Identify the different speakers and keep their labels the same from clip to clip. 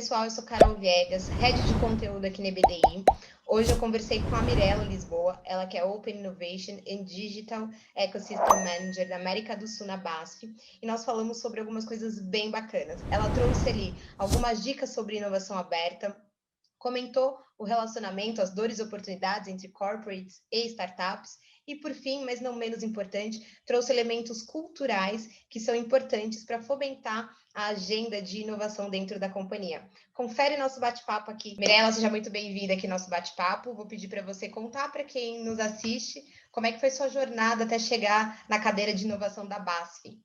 Speaker 1: pessoal, eu sou Carol Viegas, Head de Conteúdo aqui na EBDI. Hoje eu conversei com a Mirella Lisboa, ela que é Open Innovation and Digital Ecosystem Manager da América do Sul na BASF, e nós falamos sobre algumas coisas bem bacanas. Ela trouxe ali algumas dicas sobre inovação aberta, comentou o relacionamento, as dores e oportunidades entre corporates e startups, e por fim, mas não menos importante, trouxe elementos culturais que são importantes para fomentar a agenda de inovação dentro da companhia. Confere nosso bate-papo aqui. Mirella, seja muito bem-vinda aqui no nosso bate-papo. Vou pedir para você contar para quem nos assiste como é que foi sua jornada até chegar na cadeira de inovação da BASF.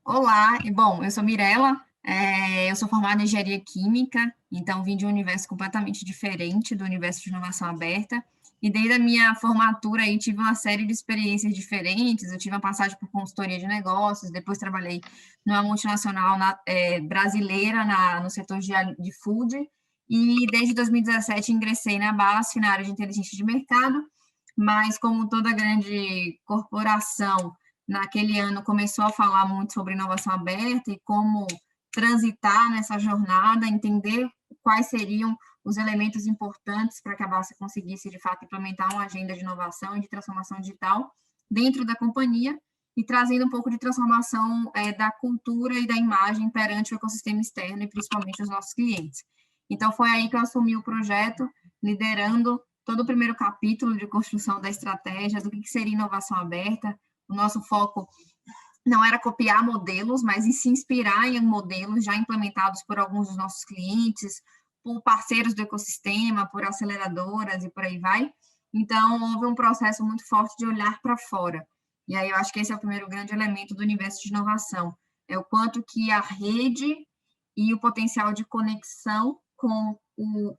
Speaker 2: Olá, bom, eu sou Mirella, eu sou formada em engenharia química, então vim de um universo completamente diferente do universo de inovação aberta, e desde a minha formatura aí tive uma série de experiências diferentes, eu tive uma passagem por consultoria de negócios, depois trabalhei numa multinacional brasileira no setor de food, e desde 2017 ingressei na BASF, na área de inteligência de mercado, mas como toda grande corporação, naquele ano começou a falar muito sobre inovação aberta e como transitar nessa jornada, entender quais seriam os elementos importantes para que a BASF conseguisse, de fato, implementar uma agenda de inovação e de transformação digital dentro da companhia e trazendo um pouco de transformação da cultura e da imagem perante o ecossistema externo e principalmente os nossos clientes. Então, foi aí que eu assumi o projeto, liderando todo o primeiro capítulo de construção da estratégia, do que seria inovação aberta. O nosso foco não era copiar modelos, mas em se inspirar em modelos já implementados por alguns dos nossos clientes, por parceiros do ecossistema, por aceleradoras e por aí vai. Então, houve um processo muito forte de olhar para fora. E aí eu acho que esse é o primeiro grande elemento do universo de inovação, é o quanto que a rede e o potencial de conexão com o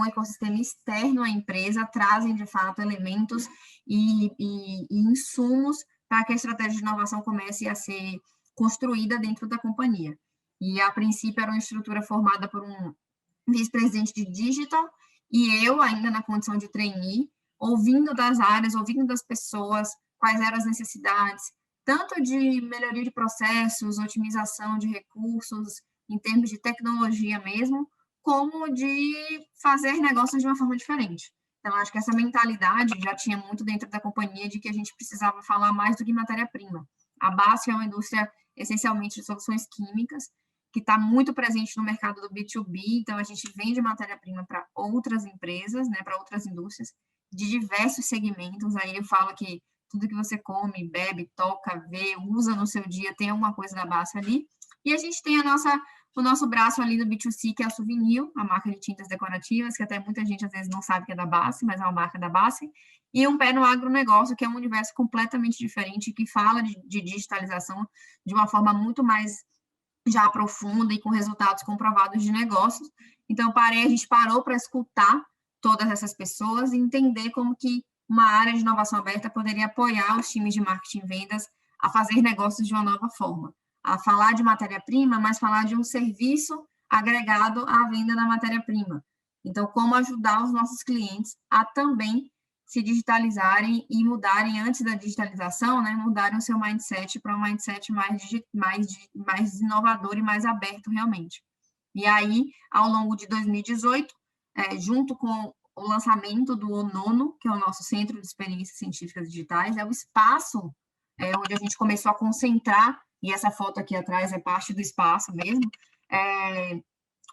Speaker 2: ecossistema externo à empresa trazem, de fato, elementos e insumos para que a estratégia de inovação comece a ser construída dentro da companhia. E, a princípio, era uma estrutura formada por um vice-presidente de digital e eu, ainda na condição de trainee, ouvindo das áreas, ouvindo das pessoas quais eram as necessidades, tanto de melhoria de processos, otimização de recursos, em termos de tecnologia mesmo, como de fazer negócios de uma forma diferente. Então, acho que essa mentalidade já tinha muito dentro da companhia de que a gente precisava falar mais do que matéria-prima. A BASF é uma indústria essencialmente de soluções químicas, que está muito presente no mercado do B2B, então a gente vende matéria-prima para outras empresas, né, para outras indústrias, de diversos segmentos. Aí eu falo que tudo que você come, bebe, toca, vê, usa no seu dia, tem alguma coisa da BASF ali. E a gente tem o nosso braço ali no B2C, que é a Souvenir, a marca de tintas decorativas, que até muita gente às vezes não sabe que é da BASF, mas é uma marca da BASF, e um pé no agronegócio, que é um universo completamente diferente, que fala de digitalização de uma forma muito mais já profunda e com resultados comprovados de negócios. Então, a gente parou para escutar todas essas pessoas e entender como que uma área de inovação aberta poderia apoiar os times de marketing e vendas a fazer negócios de uma nova forma, a falar de matéria-prima, mas falar de um serviço agregado à venda da matéria-prima. Então, como ajudar os nossos clientes a também se digitalizarem e mudarem antes da digitalização, né, mudarem o seu mindset para um mindset mais inovador e mais aberto realmente. E aí, ao longo de 2018, junto com o lançamento do ONONO, que é o nosso Centro de Experiências Científicas Digitais, é o espaço onde a gente começou a concentrar, e essa foto aqui atrás é parte do espaço mesmo,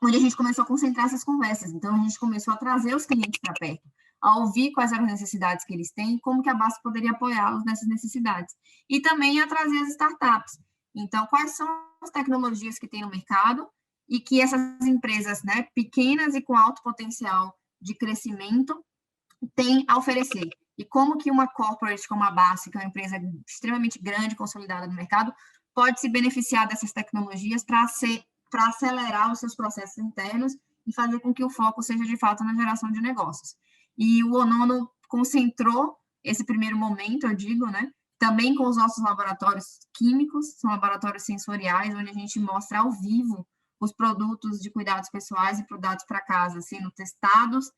Speaker 2: onde a gente começou a concentrar essas conversas. Então, a gente começou a trazer os clientes para perto, a ouvir quais eram as necessidades que eles têm, como que a BASF poderia apoiá-los nessas necessidades. E também a trazer as startups. Então, quais são as tecnologias que tem no mercado e que essas empresas, né, pequenas e com alto potencial de crescimento têm a oferecer. E como que uma corporate como a BASF, que é uma empresa extremamente grande, consolidada no mercado, pode se beneficiar dessas tecnologias para acelerar os seus processos internos e fazer com que o foco seja, de fato, na geração de negócios. E o ONONO concentrou esse primeiro momento, eu digo, né, também com os nossos laboratórios químicos, são laboratórios sensoriais, onde a gente mostra ao vivo os produtos de cuidados pessoais e produtos para casa sendo testados,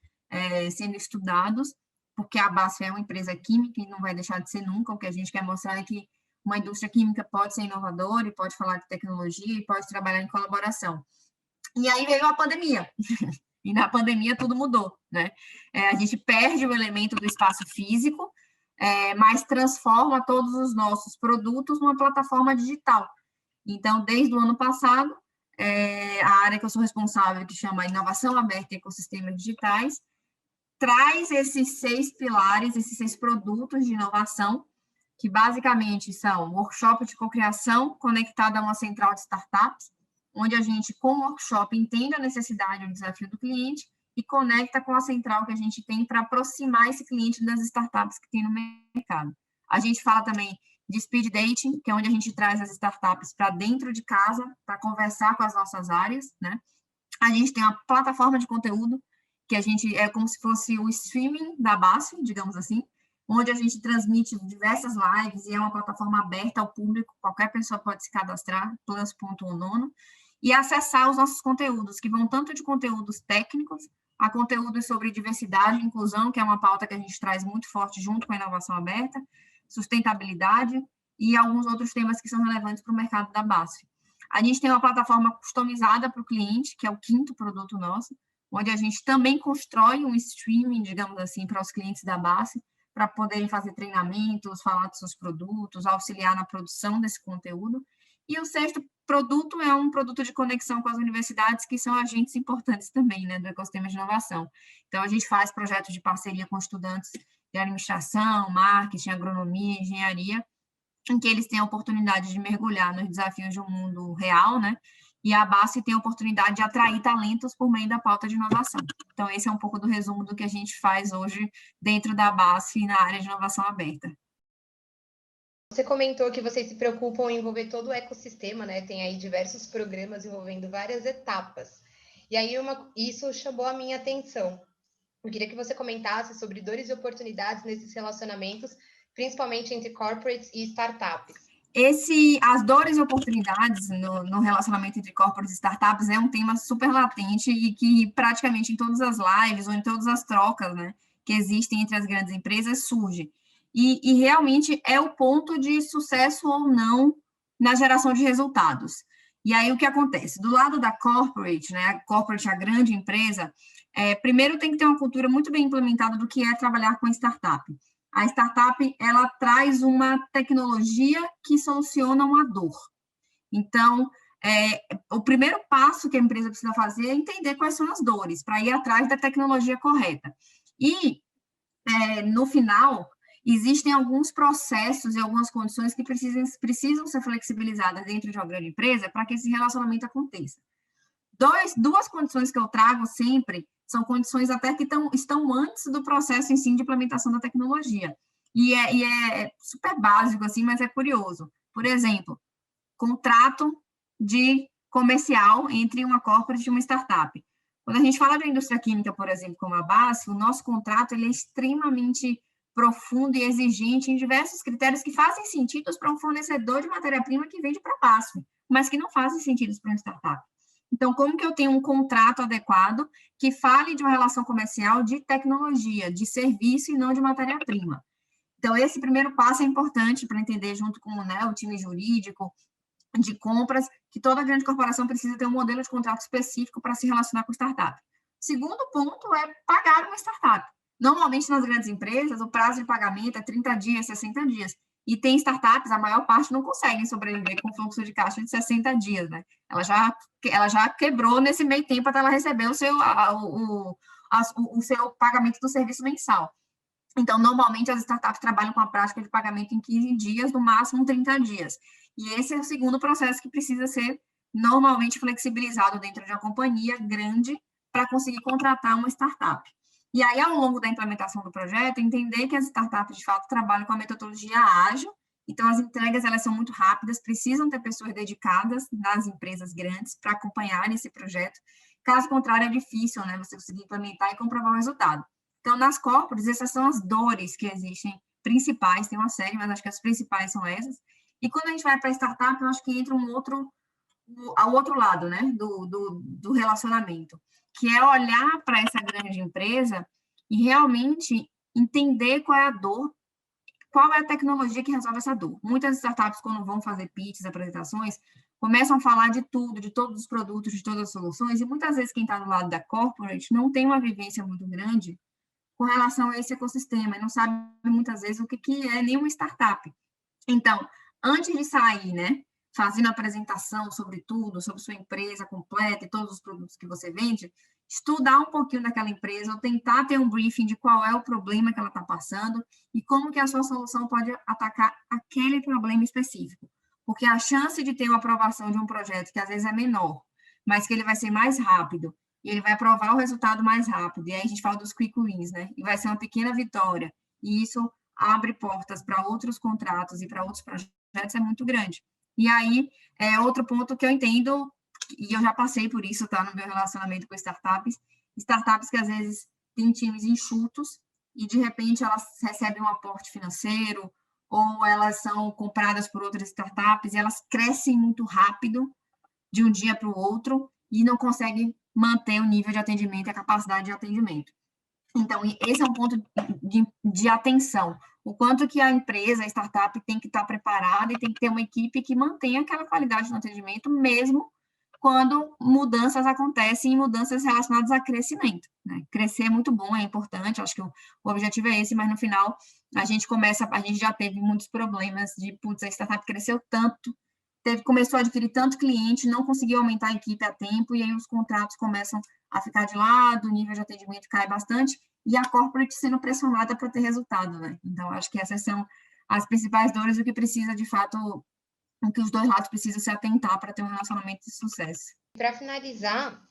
Speaker 2: sendo estudados, porque a BASF é uma empresa química e não vai deixar de ser nunca. O que a gente quer mostrar é que uma indústria química pode ser inovadora e pode falar de tecnologia e pode trabalhar em colaboração. E aí veio a pandemia. E na pandemia tudo mudou, né? A gente perde o elemento do espaço físico, mas transforma todos os nossos produtos numa plataforma digital. Então, desde o ano passado, a área que eu sou responsável, que chama Inovação Aberta e Ecossistemas Digitais, traz esses 6 pilares, esses 6 produtos de inovação, que basicamente são workshop de cocriação conectado a uma central de startups, onde a gente, com o workshop, entende a necessidade e o desafio do cliente e conecta com a central que a gente tem para aproximar esse cliente das startups que tem no mercado. A gente fala também de speed dating, que é onde a gente traz as startups para dentro de casa, para conversar com as nossas áreas, né? A gente tem uma plataforma de conteúdo, que a gente é como se fosse o streaming da BASF, digamos assim, onde a gente transmite diversas lives e é uma plataforma aberta ao público, qualquer pessoa pode se cadastrar, plus.unono, e acessar os nossos conteúdos, que vão tanto de conteúdos técnicos, a conteúdos sobre diversidade e inclusão, que é uma pauta que a gente traz muito forte junto com a inovação aberta, sustentabilidade e alguns outros temas que são relevantes para o mercado da BASF. A gente tem uma plataforma customizada para o cliente, que é o 5º produto nosso, onde a gente também constrói um streaming, digamos assim, para os clientes da BASF, para poderem fazer treinamentos, falar dos seus produtos, auxiliar na produção desse conteúdo. E o 6º produto é um produto de conexão com as universidades, que são agentes importantes também, né, do ecossistema de inovação. Então, a gente faz projetos de parceria com estudantes de administração, marketing, agronomia, engenharia, em que eles têm a oportunidade de mergulhar nos desafios de um mundo real, né? E a BASF tem a oportunidade de atrair talentos por meio da pauta de inovação. Então, esse é um pouco do resumo do que a gente faz hoje dentro da BASF na área de inovação aberta.
Speaker 1: Você comentou que vocês se preocupam em envolver todo o ecossistema, né? Tem aí diversos programas envolvendo várias etapas. E aí isso chamou a minha atenção. Eu queria que você comentasse sobre dores e oportunidades nesses relacionamentos, principalmente entre corporates e startups.
Speaker 2: As dores e oportunidades no relacionamento entre corporates e startups é um tema super latente e que praticamente em todas as lives ou em todas as trocas, né, que existem entre as grandes empresas surge. E realmente é o ponto de sucesso ou não na geração de resultados. E aí o que acontece? Do lado da corporate, né, a grande empresa, primeiro tem que ter uma cultura muito bem implementada do que é trabalhar com startup. A startup, ela traz uma tecnologia que soluciona uma dor. Então, o primeiro passo que a empresa precisa fazer é entender quais são as dores, para ir atrás da tecnologia correta. E, no final, existem alguns processos e algumas condições que precisam ser flexibilizadas dentro de uma grande empresa para que esse relacionamento aconteça. Duas condições que eu trago sempre são condições até que estão antes do processo em si de implementação da tecnologia. E é super básico, assim, mas é curioso. Por exemplo, contrato de comercial entre uma corporate e uma startup. Quando a gente fala de indústria química, por exemplo, como a BASF, o nosso contrato ele é extremamente profundo e exigente em diversos critérios que fazem sentido para um fornecedor de matéria-prima que vende para a BASF, mas que não fazem sentido para uma startup. Então, como que eu tenho um contrato adequado que fale de uma relação comercial de tecnologia, de serviço e não de matéria-prima? Então, esse primeiro passo é importante para entender, junto com, né, o time jurídico, de compras, que toda grande corporação precisa ter um modelo de contrato específico para se relacionar com startup. Segundo ponto é pagar uma startup. Normalmente, nas grandes empresas, o prazo de pagamento é 30 dias, 60 dias. E tem startups, a maior parte não conseguem sobreviver com fluxo de caixa de 60 dias, né? Ela já quebrou nesse meio tempo até ela receber o seu pagamento do serviço mensal. Então, normalmente, as startups trabalham com a prática de pagamento em 15 dias, no máximo 30 dias. E esse é o segundo processo que precisa ser normalmente flexibilizado dentro de uma companhia grande para conseguir contratar uma startup. E aí, ao longo da implementação do projeto, entender que as startups, de fato, trabalham com a metodologia ágil, então as entregas elas são muito rápidas, precisam ter pessoas dedicadas nas empresas grandes para acompanhar esse projeto. Caso contrário, é difícil, né, você conseguir implementar e comprovar o resultado. Então, nas corporates, essas são as dores que existem principais, tem uma série, mas acho que as principais são essas. E quando a gente vai para a startup, eu acho que entra ao outro lado, né, do relacionamento, que é olhar para essa grande empresa e realmente entender qual é a dor, qual é a tecnologia que resolve essa dor. Muitas startups, quando vão fazer pitches, apresentações, começam a falar de tudo, de todos os produtos, de todas as soluções, e muitas vezes quem está do lado da corporate não tem uma vivência muito grande com relação a esse ecossistema, e não sabe muitas vezes o que é nem uma startup. Então, antes de sair, né, fazendo a apresentação sobre tudo, sobre sua empresa completa e todos os produtos que você vende, estudar um pouquinho daquela empresa, ou tentar ter um briefing de qual é o problema que ela está passando e como que a sua solução pode atacar aquele problema específico. Porque a chance de ter uma aprovação de um projeto que às vezes é menor, mas que ele vai ser mais rápido, e ele vai aprovar o resultado mais rápido, e aí a gente fala dos quick wins, né? E vai ser uma pequena vitória, e isso abre portas para outros contratos e para outros projetos, é muito grande. E aí, outro ponto que eu entendo, e eu já passei por isso, tá, no meu relacionamento com startups que às vezes têm times enxutos, e de repente elas recebem um aporte financeiro, ou elas são compradas por outras startups, e elas crescem muito rápido, de um dia para o outro, e não conseguem manter o nível de atendimento e a capacidade de atendimento. Então, esse é um ponto de atenção. O quanto que a empresa, a startup, tem que estar preparada e tem que ter uma equipe que mantenha aquela qualidade no atendimento, mesmo quando mudanças acontecem e mudanças relacionadas a crescimento, né? Crescer é muito bom, é importante, acho que o objetivo é esse, mas no final a gente já teve muitos problemas de, putz, a startup cresceu tanto, começou a adquirir tanto cliente, não conseguiu aumentar a equipe a tempo, e aí os contratos começam a ficar de lado, o nível de atendimento cai bastante, e a corporate sendo pressionada para ter resultado, né? Então, acho que essas são as principais dores, o que precisa, de fato, o que os dois lados precisam se atentar para ter um relacionamento de sucesso.
Speaker 1: Para finalizar,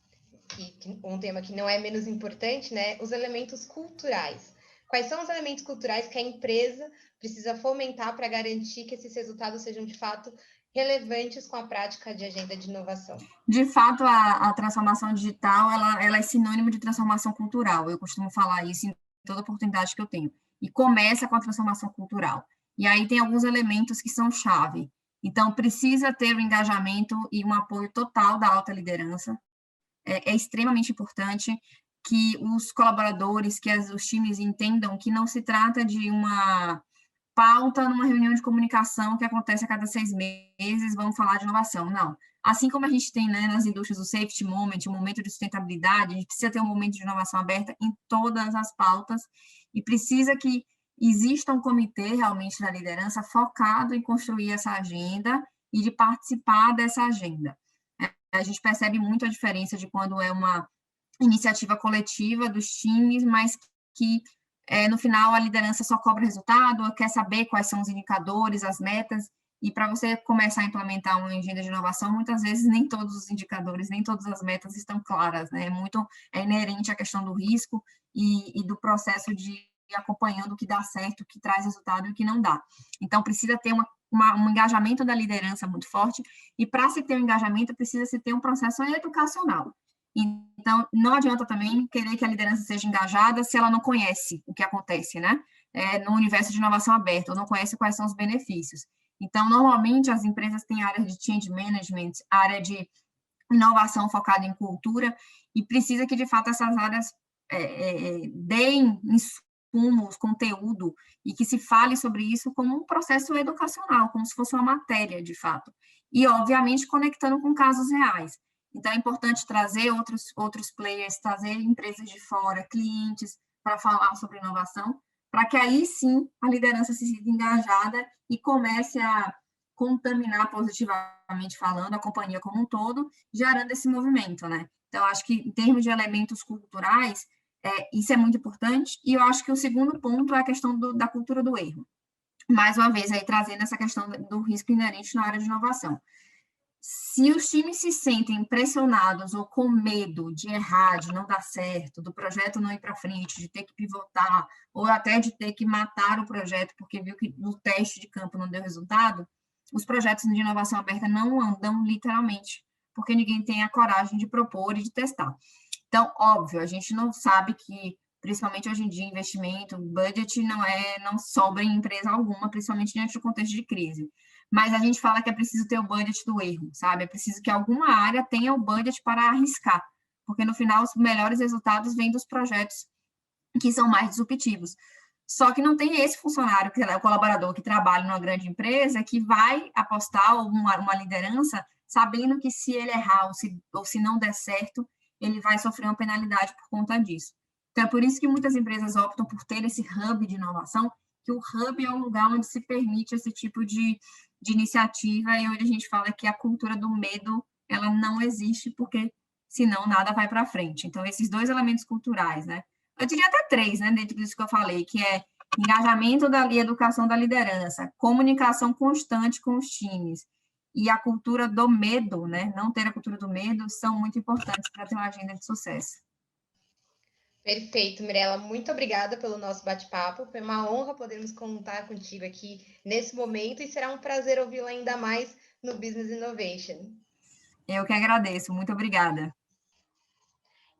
Speaker 1: um tema que não é menos importante, né? Os elementos culturais. Quais são os elementos culturais que a empresa precisa fomentar para garantir que esses resultados sejam, de fato, relevantes com a prática de agenda de inovação?
Speaker 2: De fato, a transformação digital, ela é sinônimo de transformação cultural. Eu costumo falar isso em toda oportunidade que eu tenho. E começa com a transformação cultural. E aí tem alguns elementos que são chave. Então, precisa ter o engajamento e um apoio total da alta liderança. É extremamente importante que os colaboradores, que os times entendam que não se trata de uma pauta numa reunião de comunicação que acontece a cada 6 meses, vamos falar de inovação. Não. Assim como a gente tem, né, nas indústrias o safety moment, o momento de sustentabilidade, a gente precisa ter um momento de inovação aberta em todas as pautas e precisa que exista um comitê realmente da liderança focado em construir essa agenda e de participar dessa agenda. A gente percebe muito a diferença de quando é uma iniciativa coletiva dos times, mas que no final a liderança só cobra resultado, quer saber quais são os indicadores, as metas, e para você começar a implementar uma agenda de inovação, muitas vezes nem todos os indicadores, nem todas as metas estão claras, né? É inerente à questão do risco e do processo de ir acompanhando o que dá certo, o que traz resultado e o que não dá. Então, precisa ter um engajamento da liderança muito forte, e para se ter um engajamento, precisa se ter um processo educacional. Então, não adianta também querer que a liderança seja engajada se ela não conhece o que acontece, né? No universo de inovação aberta, ou não conhece quais são os benefícios. Então, normalmente, as empresas têm área de change management, área de inovação focada em cultura, e precisa que, de fato, essas áreas deem insumos, conteúdo, e que se fale sobre isso como um processo educacional, como se fosse uma matéria, de fato. E, obviamente, conectando com casos reais. Então, é importante trazer outros players, trazer empresas de fora, clientes, para falar sobre inovação, para que aí sim a liderança se sinta engajada e comece a contaminar positivamente falando a companhia como um todo, gerando esse movimento, né? Então, acho que em termos de elementos culturais, isso é muito importante, e eu acho que o segundo ponto é a questão da cultura do erro. Mais uma vez, aí trazendo essa questão do risco inerente na área de inovação. Se os times se sentem pressionados ou com medo de errar, de não dar certo, do projeto não ir para frente, de ter que pivotar, ou até de ter que matar o projeto porque viu que no teste de campo não deu resultado, os projetos de inovação aberta não andam literalmente, porque ninguém tem a coragem de propor e de testar. Então, óbvio, a gente não sabe que, principalmente hoje em dia, investimento, budget não sobra em empresa alguma, principalmente diante do contexto de crise. Mas a gente fala que é preciso ter o budget do erro, sabe? É preciso que alguma área tenha o budget para arriscar, porque no final os melhores resultados vêm dos projetos que são mais disruptivos. Só que não tem esse funcionário, que é o colaborador que trabalha numa grande empresa, que vai apostar, ou uma liderança, sabendo que se ele errar ou se não der certo, ele vai sofrer uma penalidade por conta disso. Então, é por isso que muitas empresas optam por ter esse hub de inovação, que o hub é um lugar onde se permite esse tipo de iniciativa e onde a gente fala que a cultura do medo, ela não existe, porque senão nada vai para frente. Então, esses dois elementos culturais, né? Eu diria até três, né, dentro disso que eu falei, que é engajamento e educação da liderança, comunicação constante com os times e a cultura do medo, né? Não ter a cultura do medo são muito importantes para ter uma agenda de sucesso.
Speaker 1: Perfeito, Mirella. Muito obrigada pelo nosso bate-papo. Foi uma honra podermos contar contigo aqui nesse momento e será um prazer ouvi-la ainda mais no Business Innovation.
Speaker 2: Eu que agradeço. Muito obrigada.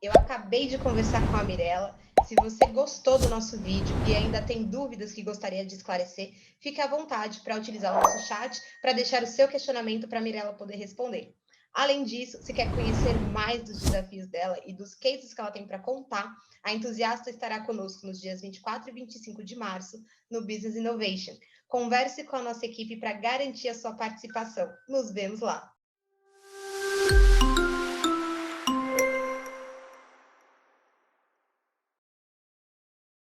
Speaker 1: Eu acabei de conversar com a Mirella. Se você gostou do nosso vídeo e ainda tem dúvidas que gostaria de esclarecer, fique à vontade para utilizar o nosso chat para deixar o seu questionamento para a Mirella poder responder. Além disso, se quer conhecer mais dos desafios dela e dos cases que ela tem para contar, a Entusiasta estará conosco nos dias 24 e 25 de março no Business Innovation. Converse com a nossa equipe para garantir a sua participação. Nos vemos lá!